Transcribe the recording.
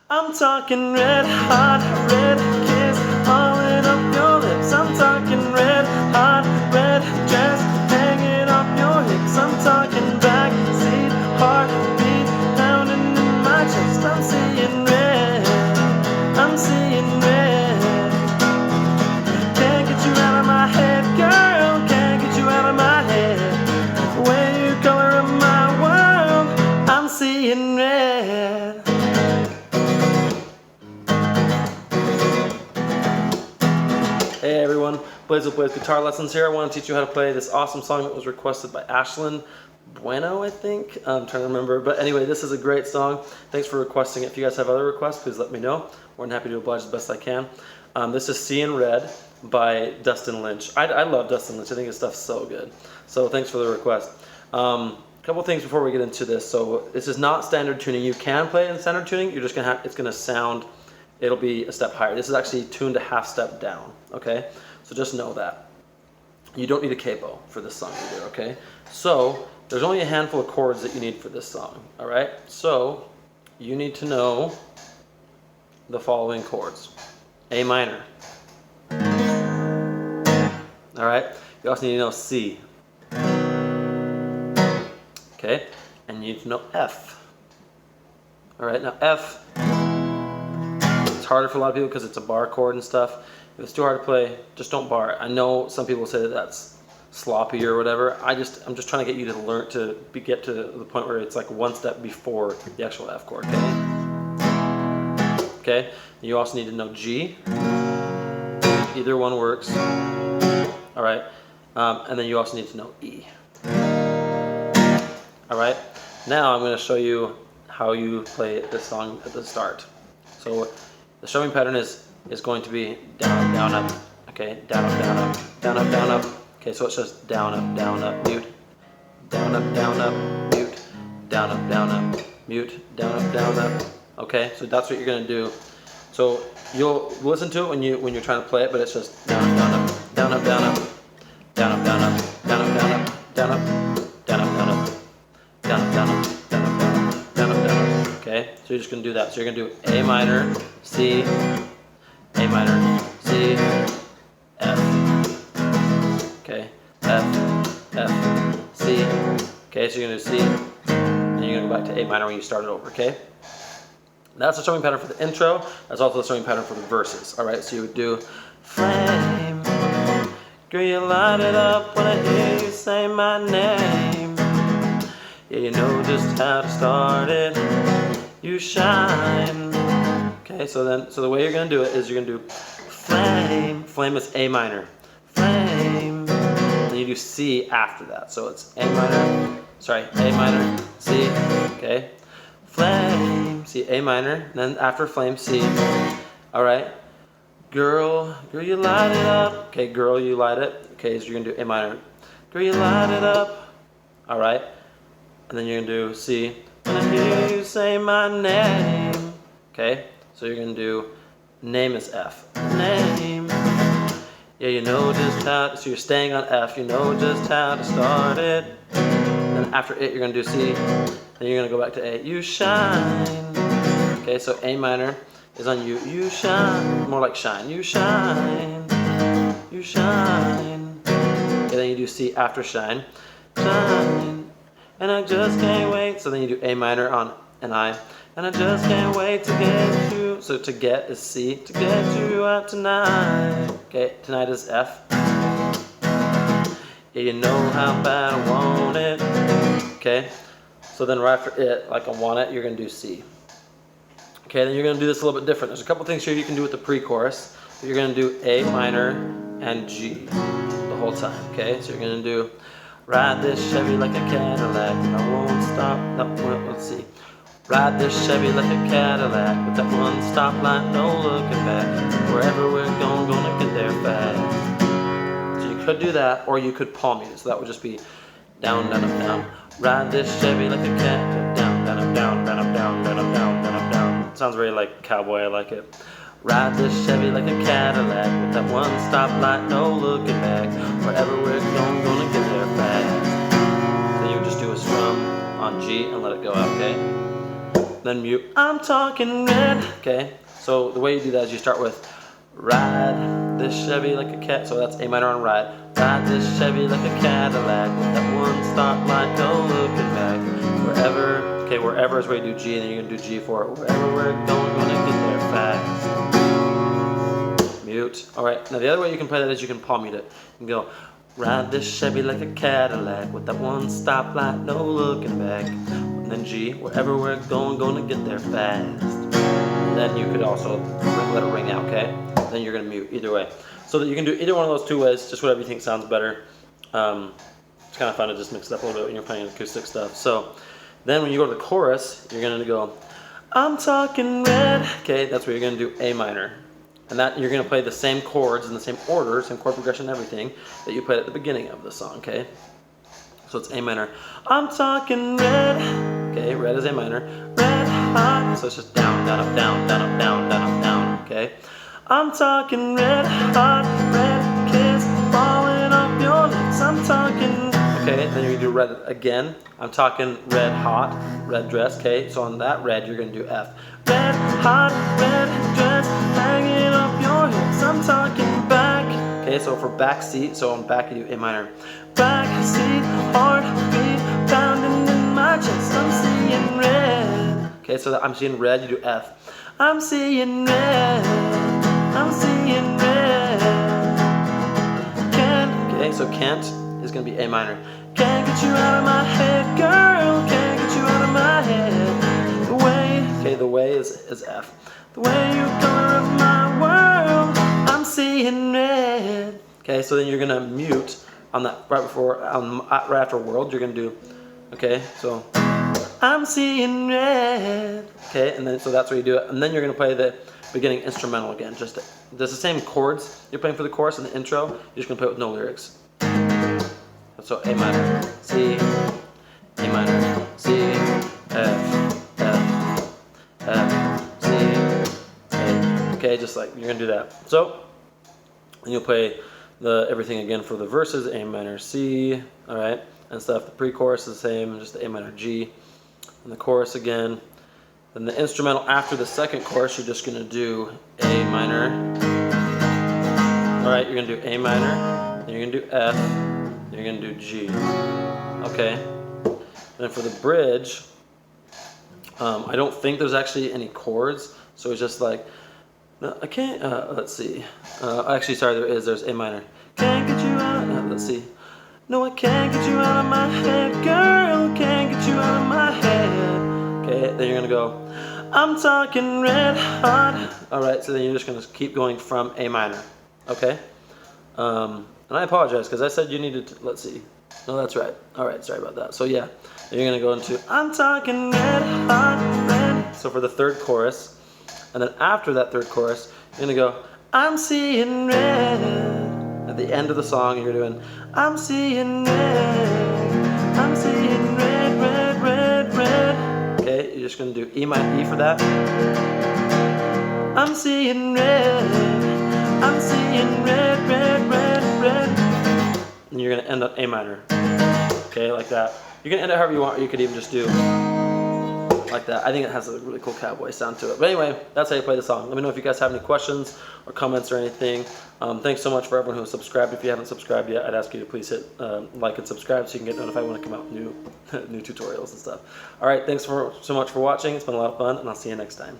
I'm talking red hot, red kiss falling up your lips. I'm talking red hot, red dress hanging off your hips. I'm talking backseat heartbeat pounding in my chest. I'm seeing red, I'm seeing red. Can't get you out of my head, girl, can't get you out of my head. The way you color up my world, I'm seeing red. Hey everyone, Blaze Plays Guitar Lessons here. I want to teach you how to play this awesome song that was requested by Ashlyn Bueno, I think. I'm trying to remember, but anyway, this is a great song. Thanks for requesting it. If you guys have other requests, please let me know. More than happy to oblige as best I can. This is See in Red by Dustin Lynch. I love Dustin Lynch. I think his stuff's so good. So thanks for the request. Couple things before we get into this. So this is not standard tuning. You can play it in standard tuning. You're just gonna have, it's gonna sound, it'll be a step higher. This is actually tuned a half step down, okay? So just know that. You don't need a capo for this song either, okay? So there's only a handful of chords that you need for this song, all right? So you need to know the following chords. A minor, all right? You also need to know C, okay? And you need to know F, all right? Now F, it's harder for a lot of people because it's a bar chord and stuff. If it's too hard to play, just don't bar it. I know some people say that that's sloppy or whatever. I'm just trying to get you to learn to get to the point where it's like one step before the actual F chord, okay? Okay, you also need to know G. Either one works. All right, and then you also need to know E. All right, now I'm going to show you how you play this song at the start. So the strumming pattern is going to be down, down, up, okay? Down, up, down, up, down, up, down, up. Okay, so it's just down, up, mute, down, up, mute, down, up, mute, down, up. Okay, so that's what you're gonna do. So you'll listen to it when you're trying to play it, but it's just down, down, up, down, up, down, up, down, up, down, up, down, up, down, up, down, up, down, up, down, up, down, up, down, up, down, up, down, up, down, up, down, up. Okay, so you're just gonna do that. So you're gonna do A minor, C, A minor, C, F, okay, F, F, C, okay, so you're going to do C, and you're going to go back to A minor when you start it over, okay? That's the strumming pattern for the intro. That's also the strumming pattern for the verses, all right? So you would do, flame, girl, you light it up when I hear you say my name. Yeah, you know just how to start it, you shine. Okay, so the way you're gonna do it is you're gonna do flame. Flame is A minor. Flame. Then you do C after that. So it's A minor, C. Okay. Flame. C, A minor. Then after flame, C. All right. Girl, you light it up. Okay, girl, you light it. Okay, so you're gonna do A minor. Girl, you light it up. All right. And then you're gonna do C. When I hear you say my name. Okay. So you're going to do, name is F. Name. Yeah, you know just how, so you're staying on F, you know just how to start it. Then after it, you're going to do C. Then you're going to go back to A. You shine. Okay, so A minor is on you. You shine. More like shine. You shine. You shine. Okay, then you do C after shine. Shine. And I just can't wait. So then you do A minor on an I. And I just can't wait to get you. So to get is C. To get you out tonight. Okay, tonight is F. Yeah, you know how bad I want it. Okay, so then right after it, like I want it, you're going to do C. Okay, then you're going to do this a little bit different. There's a couple things here you can do with the pre-chorus. You're going to do A minor and G the whole time. Okay, so you're going to do ride this Chevy like a Cadillac. I won't stop. No, let's see. Ride this Chevy like a Cadillac with that one stoplight, no looking back. Wherever we're going, gonna get there fast. So you could do that, or you could palm it. So that would just be down, down, up, down. Ride this Chevy like a Cadillac. Down, down, up, down, down, up, down, down, up, down, down, up, down. Sounds very like cowboy. I like it. Ride this Chevy like a Cadillac with that one stoplight, no looking back. Wherever we're going, gonna get there fast. So you would just do a strum on G and let it go out, okay? then mute. I'm talking red. Okay, so the way you do that is you start with ride this Chevy like a cat. So that's A minor on ride. Ride this Chevy like a Cadillac with that one stoplight, no looking back. Wherever, okay, wherever is where you do G, and then you're gonna do G for it. Wherever we're going, gonna get there fast. Mute. All right. Now the other way you can play that is you can palm mute it. You can go, ride this Chevy like a Cadillac with that one stoplight, no looking back. And then G, wherever we're going, gonna get there fast. And then you could also let it ring out, okay? Then you're gonna mute either way. So that you can do either one of those two ways, just whatever you think sounds better. It's kind of fun to just mix it up a little bit when you're playing acoustic stuff. So then when you go to the chorus, you're gonna go, I'm talking red. Okay, that's where you're gonna do A minor. And that you're going to play the same chords in the same order, same chord progression and everything that you played at the beginning of the song, okay? So it's A minor. I'm talking red. Okay, red is A minor. Red hot. So it's just down, down, up, down, down, up, down, down, up, down, okay? I'm talking red hot, red kiss falling off your lips. I'm talking. Okay, then you do red again. I'm talking red hot, red dress, okay? So on that red, you're going to do F. Red hot, red dress hanging off your hips. I'm talking back. Okay, so for back seat, so on back you do A minor. Back seat, heartbeat pounding in my chest. I'm seeing red. Okay, so that I'm seeing red, you do F. I'm seeing red. I'm seeing red. Can't. Okay, so can't is gonna be A minor. Can't get you out of my head, girl. Can't get you out of my head. The way. Okay, the way is F. The way you color up my world, I'm seeing red. Okay, so then you're gonna mute on that right before, right after world. You're gonna do. Okay, so I'm seeing red. Okay, and then so that's where you do it, and then you're gonna play the beginning instrumental again. Just the same chords you're playing for the chorus and the intro. You're just gonna play it with no lyrics. So A minor, C, A minor, C, F, F, F, C, A. Okay, just like you're gonna do that. So, and you'll play everything again for the verses, A minor, C, all right, and stuff. The pre-chorus is the same, just the A minor, G, and the chorus again. Then the instrumental after the second chorus, you're just gonna do A minor. All right, you're gonna do A minor, then you're gonna do F. You're going to do G, okay? And then for the bridge, I don't think there's actually any chords, so it's just like, no, I can't, let's see. Actually, sorry, there's A minor. Can't get you out, let's see. No, I can't get you out of my head, girl, can't get you out of my head. Okay, then you're going to go, I'm talking red hot. All right, so then you're just going to keep going from A minor, okay? And I apologize because I said you needed to, let's see. No, that's right. All right, sorry about that. So yeah, you're going to go into, I'm talking red hot, red. So for the third chorus, and then after that third chorus, you're going to go, I'm seeing red. At the end of the song, you're doing, I'm seeing red. I'm seeing red, red, red, red. Okay, you're just going to do E minor, E for that. I'm seeing red. I'm seeing red, red, red, red. And you're going to end up A minor. Okay, like that. You can end it however you want, or you could even just do like that. I think it has a really cool cowboy sound to it. But anyway, that's how you play the song. Let me know if you guys have any questions or comments or anything. Thanks so much for everyone who has subscribed. If you haven't subscribed yet, I'd ask you to please hit like and subscribe so you can get notified when I come out with new tutorials and stuff. All right, thanks so much for watching. It's been a lot of fun, and I'll see you next time.